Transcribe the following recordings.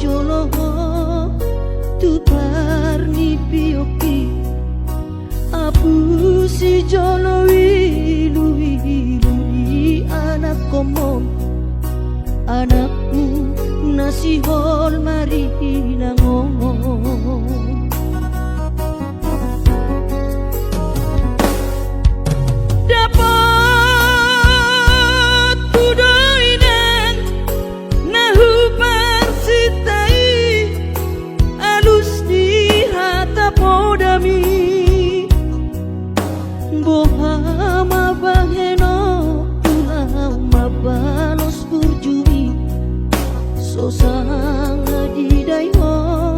joloho tu parni pioki apu si jolo wilu anak komon anakku nasi hol mari ngomong dapat budoi dan nahu persitai alus di hata podami bohama baheno pulang mabalos burjumi sosang di dayo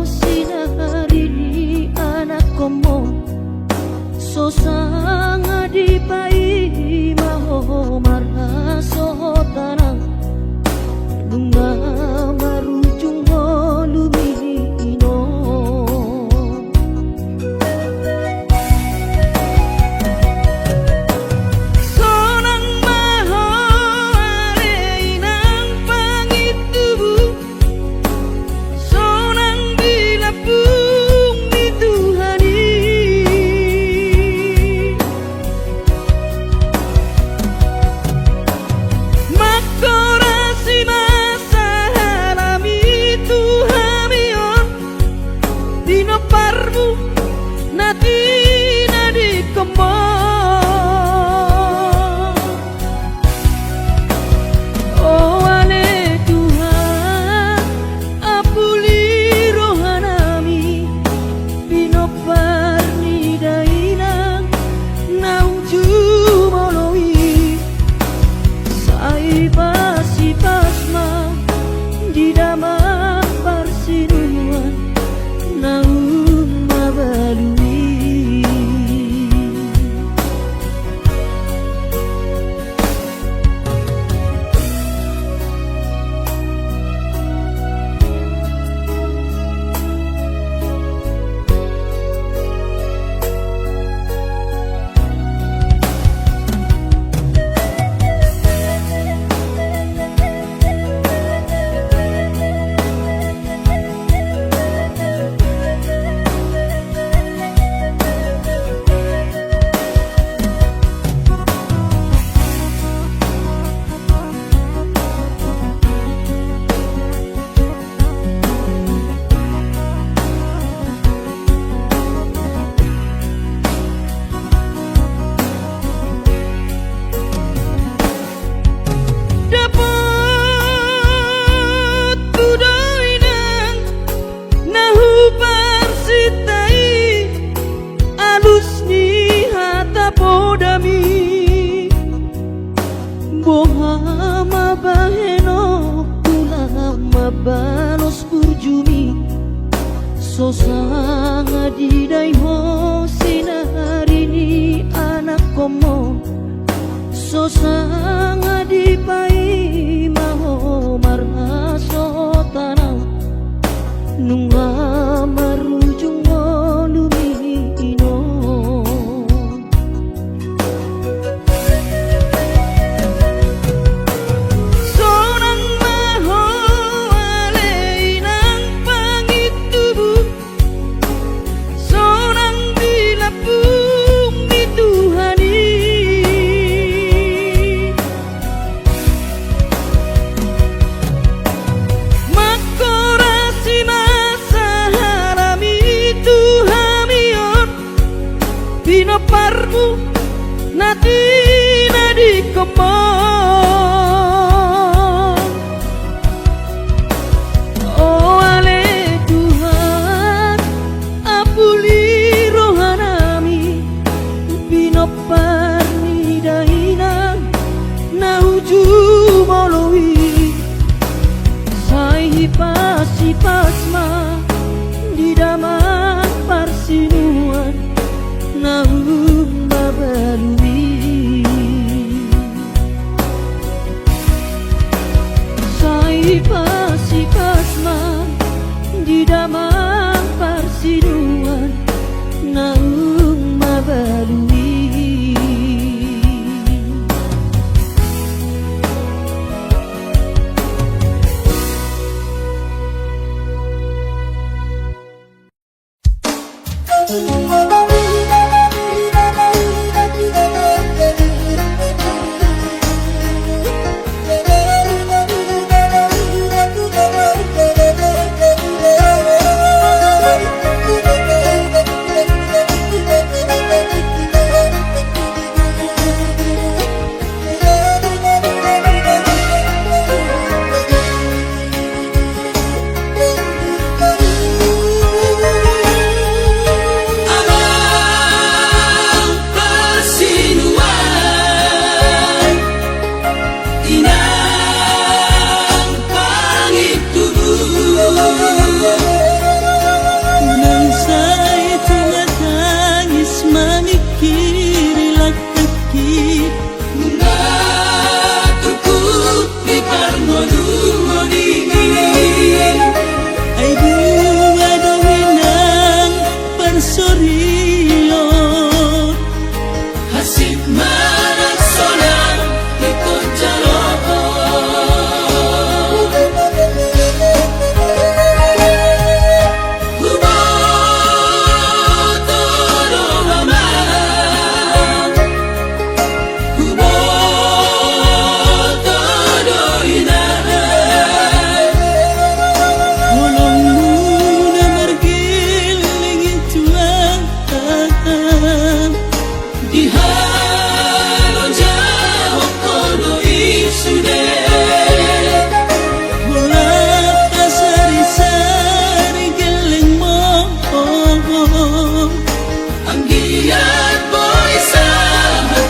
sinari di anak komo sosang di pai maho marhaso tanang bunga marujung lumino sonang maho areinang pangitubu sonang bilapung di Tuhani makorasi masa halami Tuhamion dino parmu nati nadi kembang oh ale Tuhan apuli rohanami dino parni dainang nauju moloi sai pasi pasma di damang parsinuan naum mabalui dapat budoi dan nahu persitai alus ni hata podami bohama baheno pulang mabalos burjumi sosang di dayo sinari ni anak komo sosang di pai maho marhaso tanang nunga marujung lumino sonang maho aleinang pangitubu sonang bilapung di Tuhani makorasi masa halami Tuhamion dino parmu nati nadi kembang oh ale Tuhan apuli rohanami bino parni dainang nauju moloi sai pasi pasma di damang parsinuan naum mabalui sai pasi pasma di damang parsinuan naum mabalui inang pangitubo. Nang sa'y tumatangis, mamikirilat takip. Mga tukot ni parnodungodingin Ay bunga daw ng pansorilot. hasip man at solang ikot jarot. Huboto do aman, huboto do inay. Walang muna margiling ituang Dihalo jahok kono isude. wala ka sari-sari galing mo. Ang giyan mo'y sahat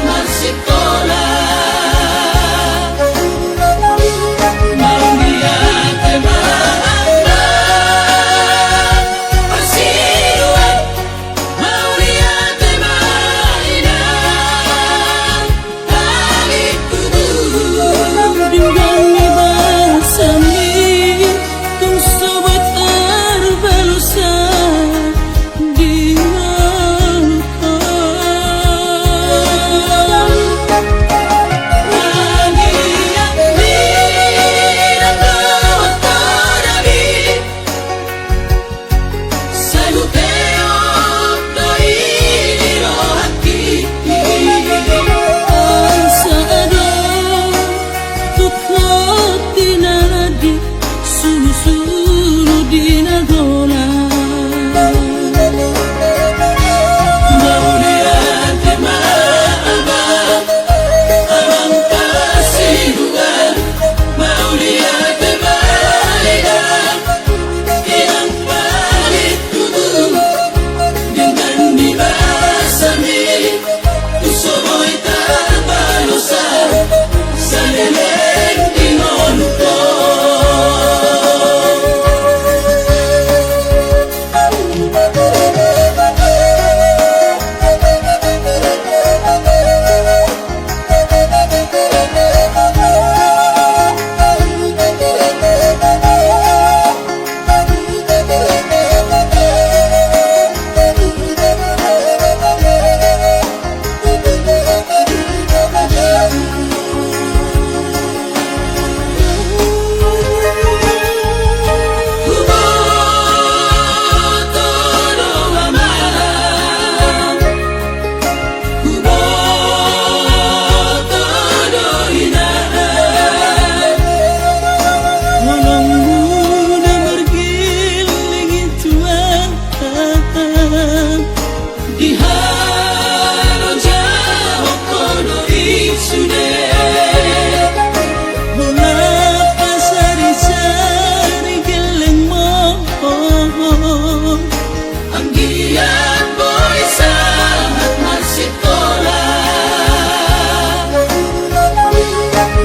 marsikola.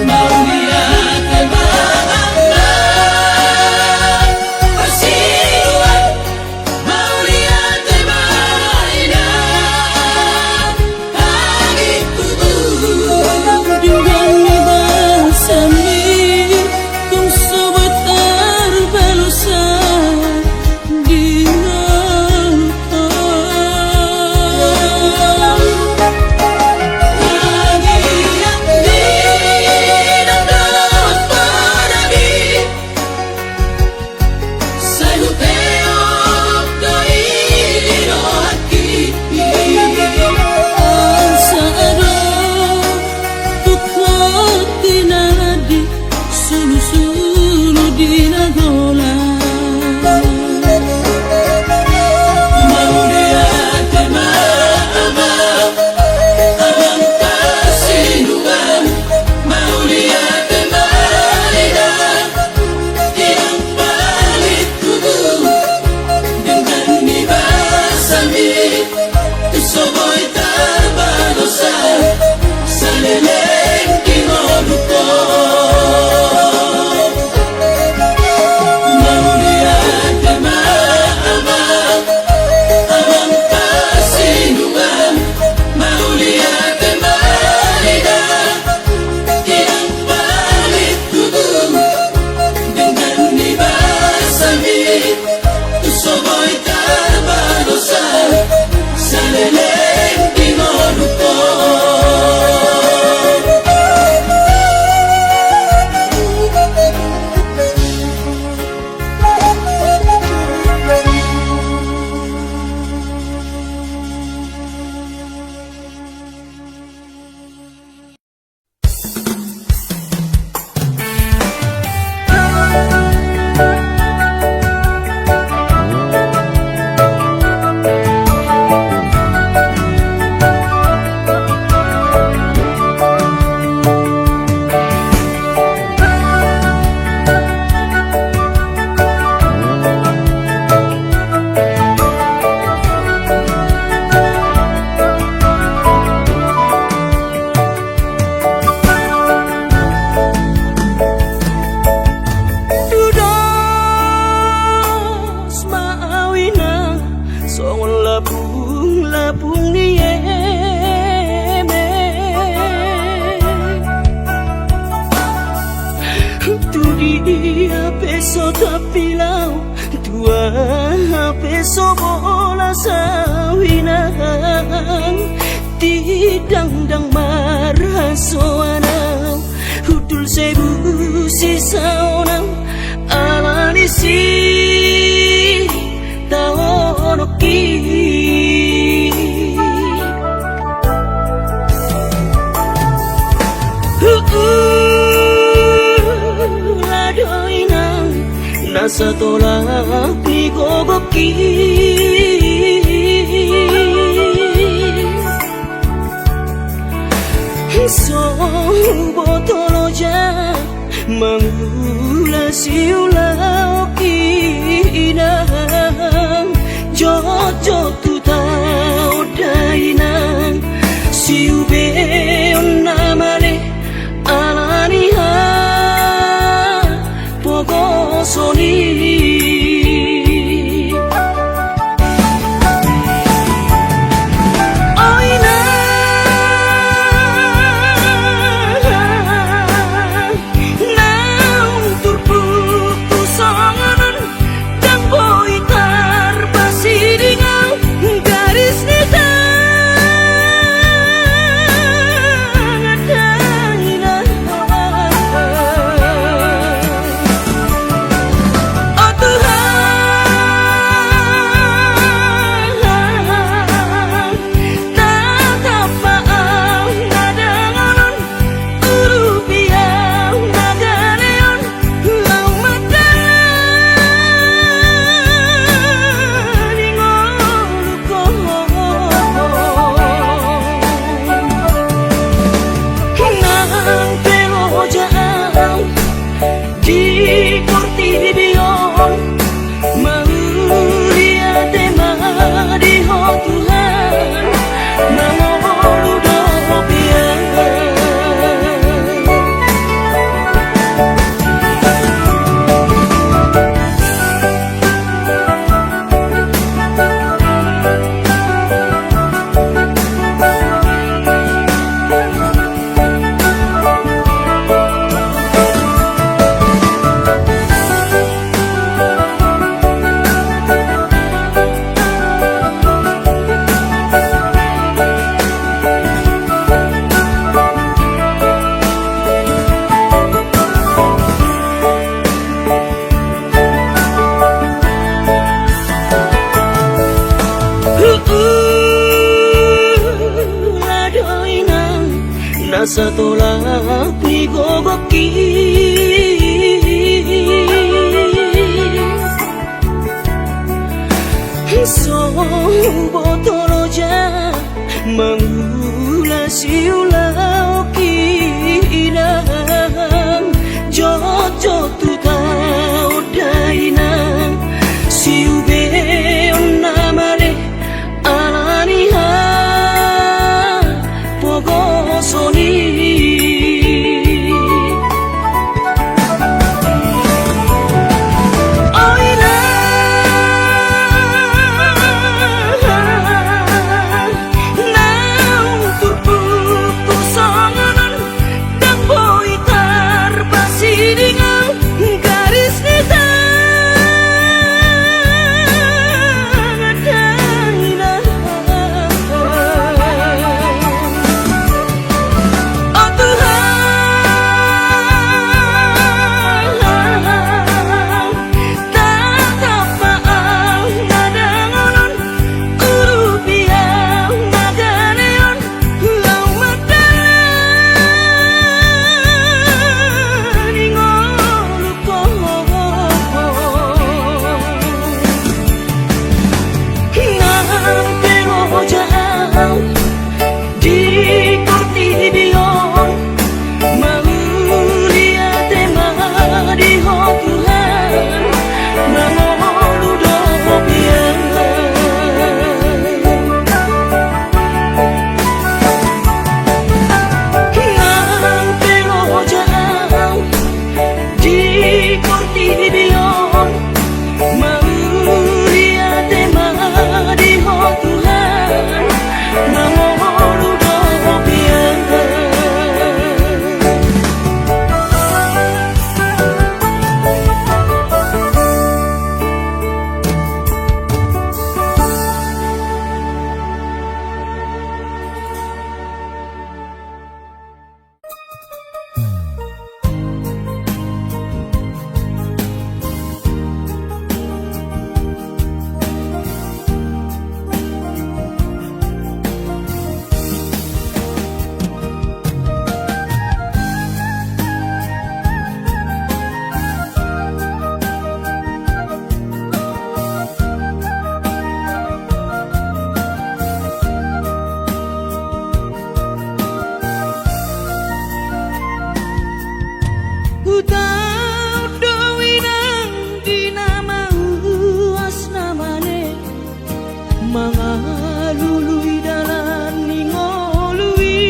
Mauniat ay maangga pasiruan, mauniat ay mainang pangitubo. Dinggang iba sa amin kung sobat arbalusa di Soy tan valosa, sale lento y no luto. Peso bola sawinang Tidang-dang marah soanang Hudul sebu sisaonang Alanisi taonoki Ladoinang nasa tolak pigogoki Sobotoloja mangula siulau kinang Jojo tu tau dainang siu beon namale alaniha pogosoni Nasa tolak pigogoki Sobotoloja mangula siulau kinang Jojo tu tau dainang siu beon namale alaniha pogosoni Butau dowinang dinamau asnamane mangalului dalan ningolui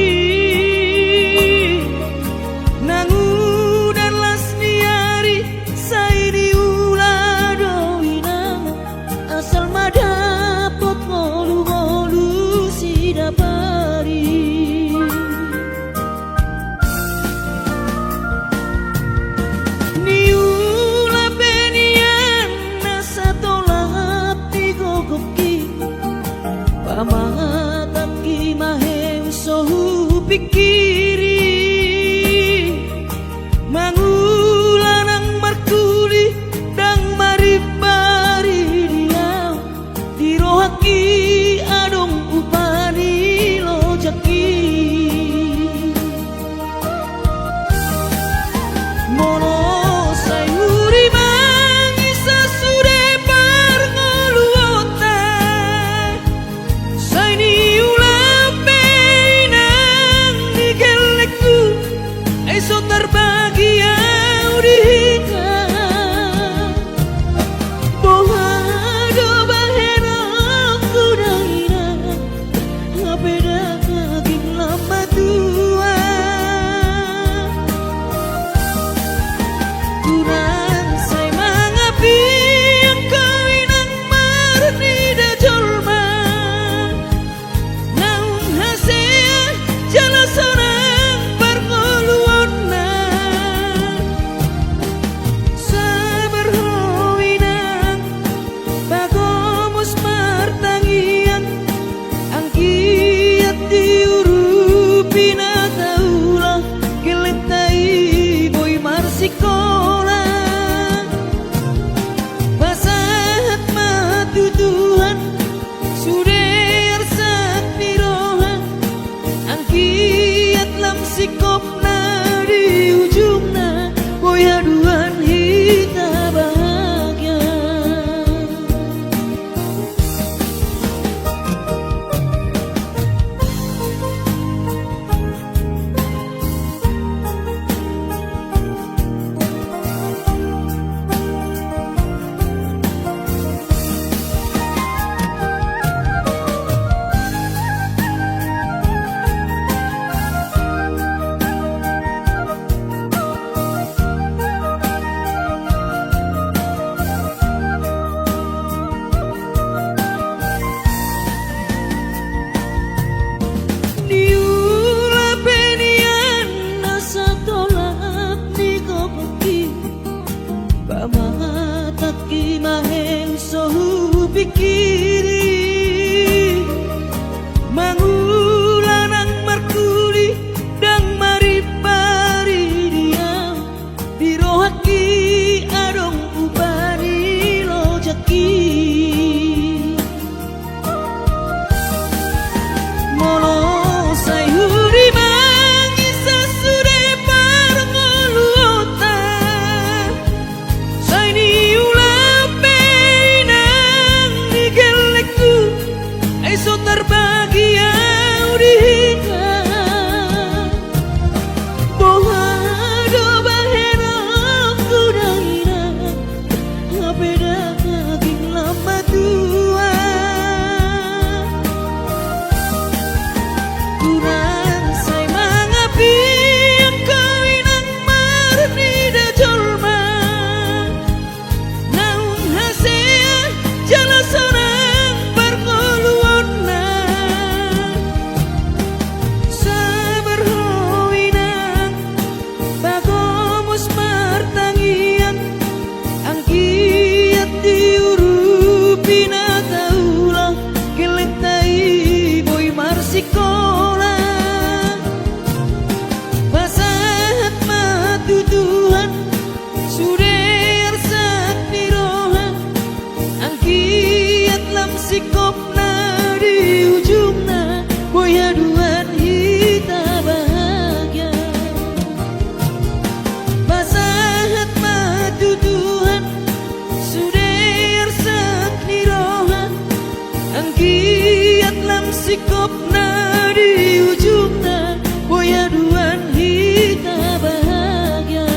nangudan lasniari saidi ula dowinang asal madapot ngolu-ngolu sidapari niula benian nasa tolap tigogoki pamataki maheng sohu pikiri mangulanang markuli dang maribari diau tirohaki adong upani lojaki mono sayuri mangisa sude parngoluota saini ulape nang digelekku esok terbahagia udika bohado bahena kudaina ngapeda kaging lama tua kurang say mangapi ang kawinang marnida jolma naung hasea jala sorang parngoluon na sabar howinang bagomos martangian ang kiat diurupi na taula kilentai boy marsikola basahat matutuhan suder sak niroha ang kiat lam sikop na di ujung na boy haduan hita bahagia niula benian nasa tolak digogoki pamataki maheng sohu pikiri mangulanang markuli dang maribari diam dirohaki adong upani lojaki mono sayuri mangisa sude parngoluota saini ulape nang digelekku esok terbahagia udika bohado bahena kudaina ngapeda kaging lama tua kurang say mangapi ang kawinang marnida jolma naung hasea jala sorang parngoluon na sabar howinang bagomos martangian ang kiat diurupi na taula kilentai boy marsikola basahat matutuhan suder sak niroha ang kiat lam sikop na di ujung na boy haduan hita bahagia basahat matutuhan suder sak niroha ang kiat lam sikop na di ujung na boy haduan hita bahagia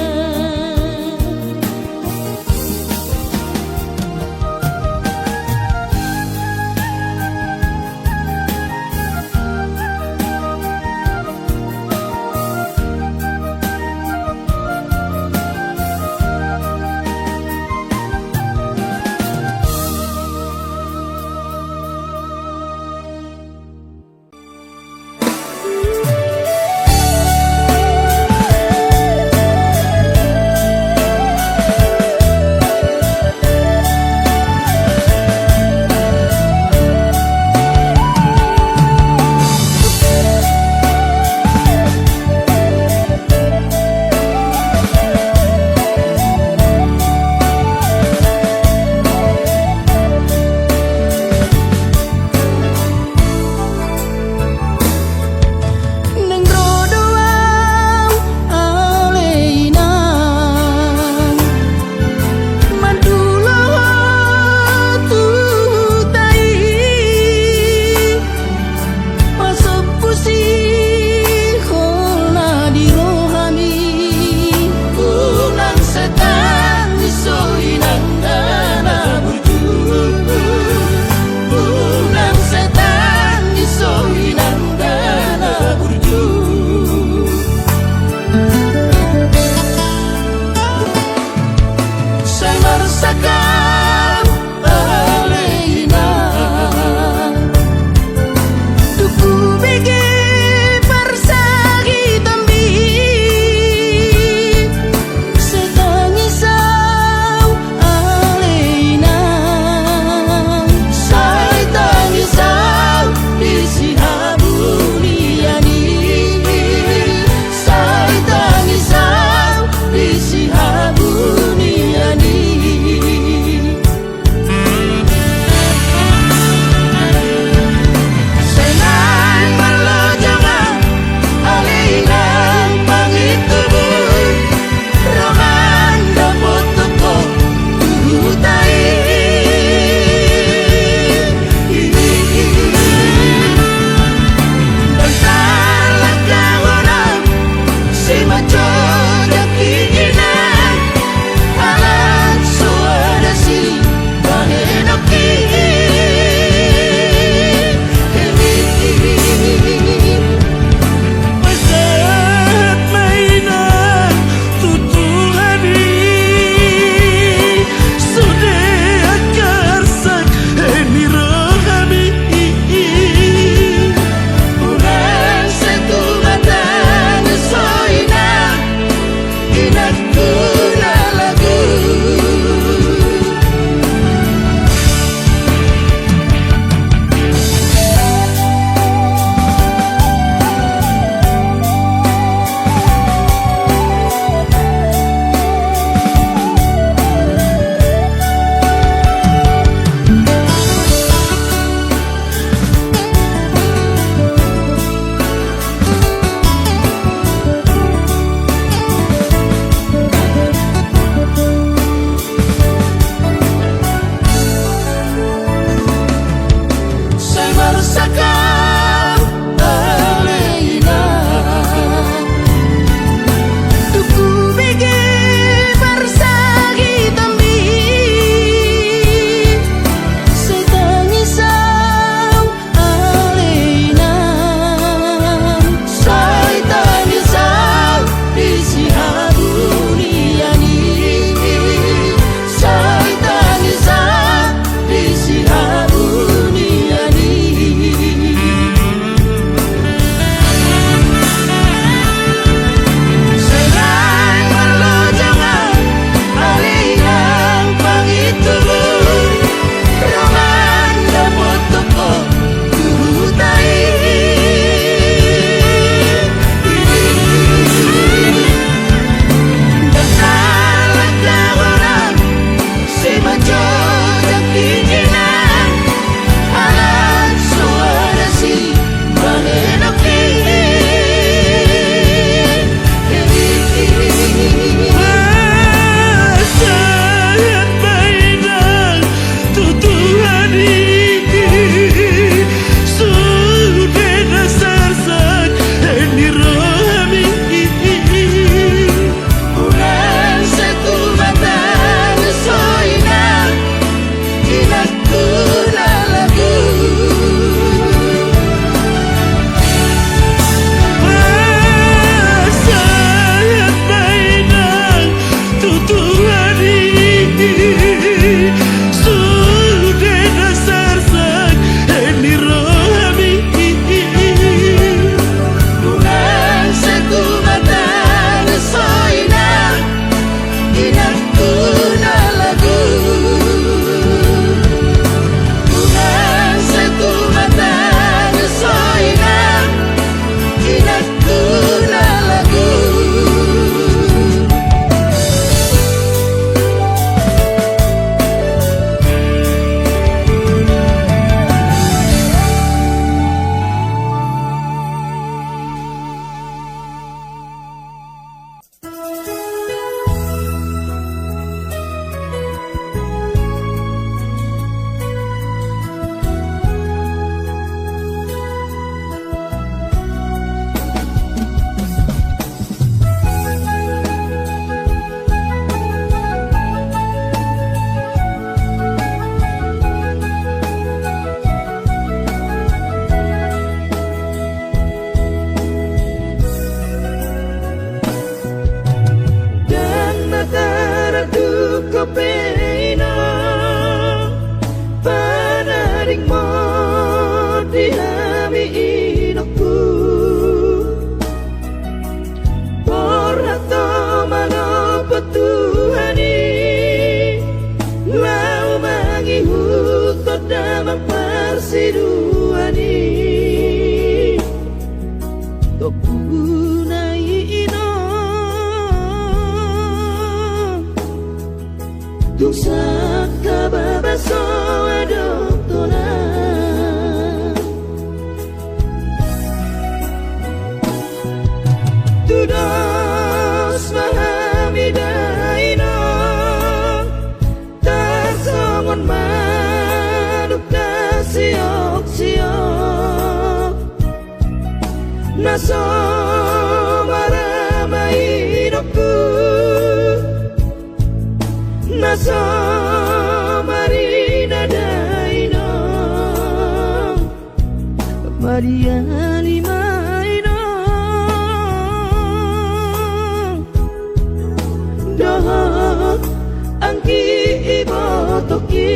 Tuhani lau mangihut kodamang persiduani topunai ino tusak kababaso adoktona tudos mahamidaino tasongon manuk siok-siok naso maramainokku naso marina daino mariani maino dohot angki ibotoki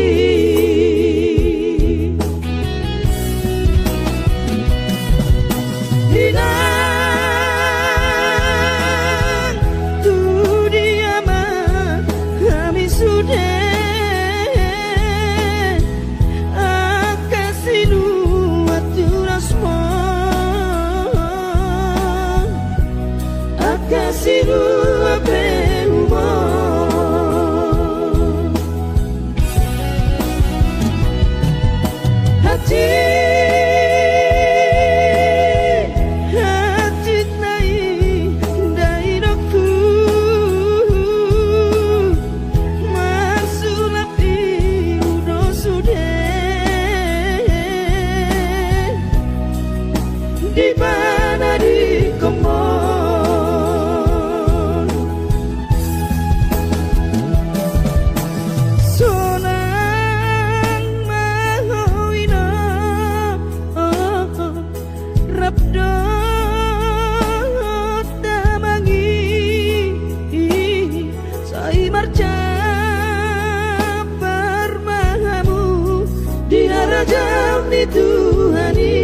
Kasinu ape humor hati nai dainoku masulap udo sude di mana di komor Di Tuhani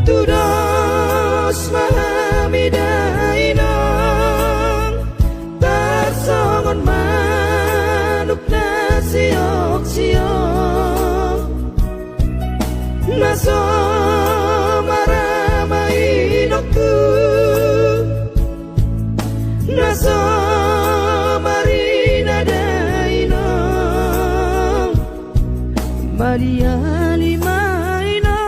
Tudos mahamidaino tasongon manuk siok-siok naso maramainokku naso marina daino mariani maino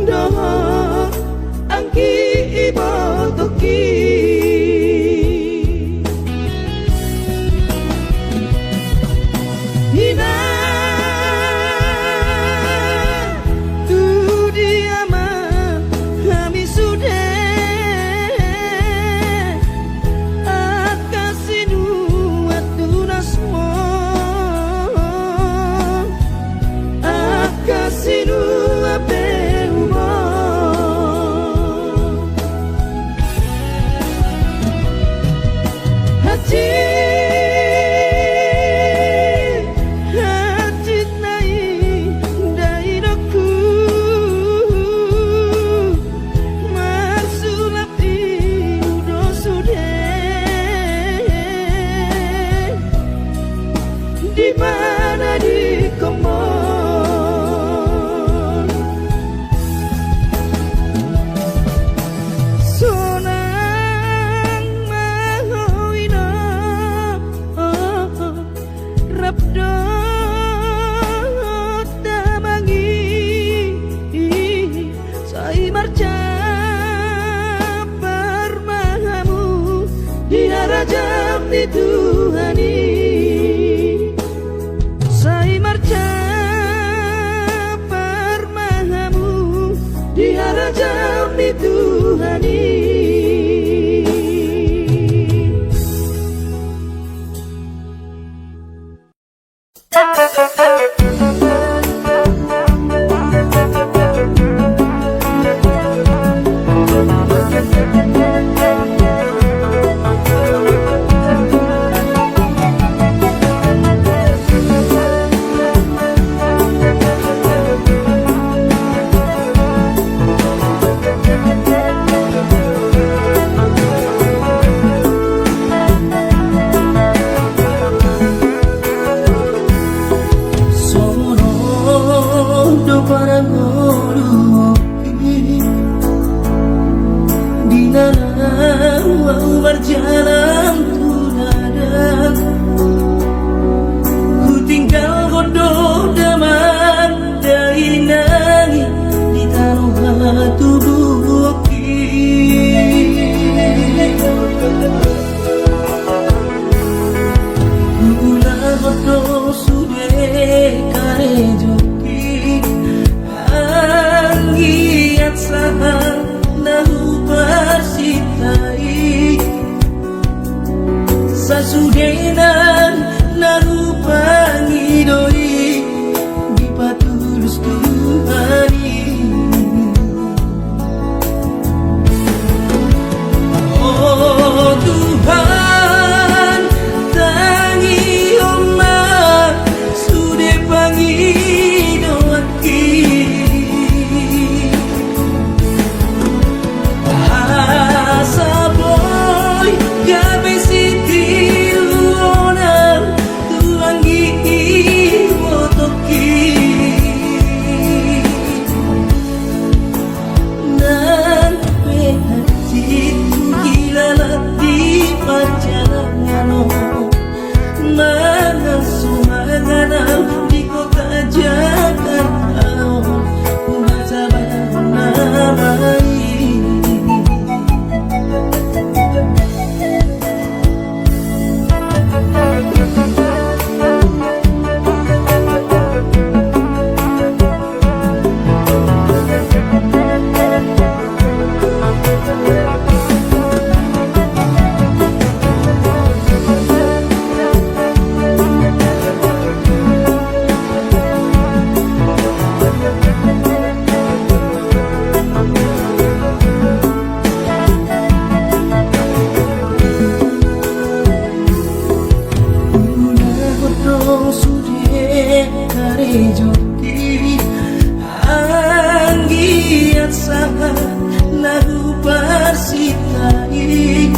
dohot angki ibotoki hina tu dia mah kami sudah akasinu atunasmo akasinu ape hati nai dainoku masulap udo sude di mana di komor Rabdot damangi sai marca parmahamu di harajam di Tuhani sai marca parmahamu di harajam di dituhani. Berjalan tuladang, ku tinggal bodoh daman dari nangis di tanah tubuh gula bodoh sudah kare joki anggiat sahang nahu persitai sasudenan narupangi doi di patulus Tuhani. Oh Tuhan, tangi omat sudah pangi doaki asa boy gabe siti mana sumanganam di kota Jakarta masa namai joki anggiat sangat lagu persitai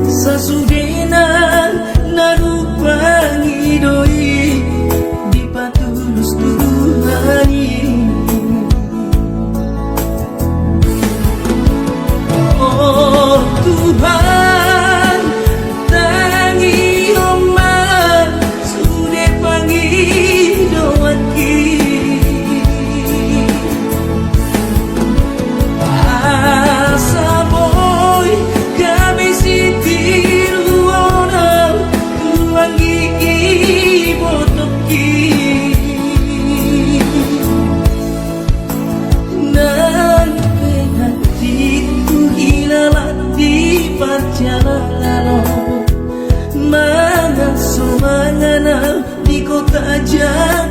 sasudenan narupangi doi di patulus Tuhani. Oh Tuhan, tangi omat sudah pangi doaki asa boy kami siti luona tuangi botoki nan hati tu hilang di perjalanan mana sumangana di kota Jakarta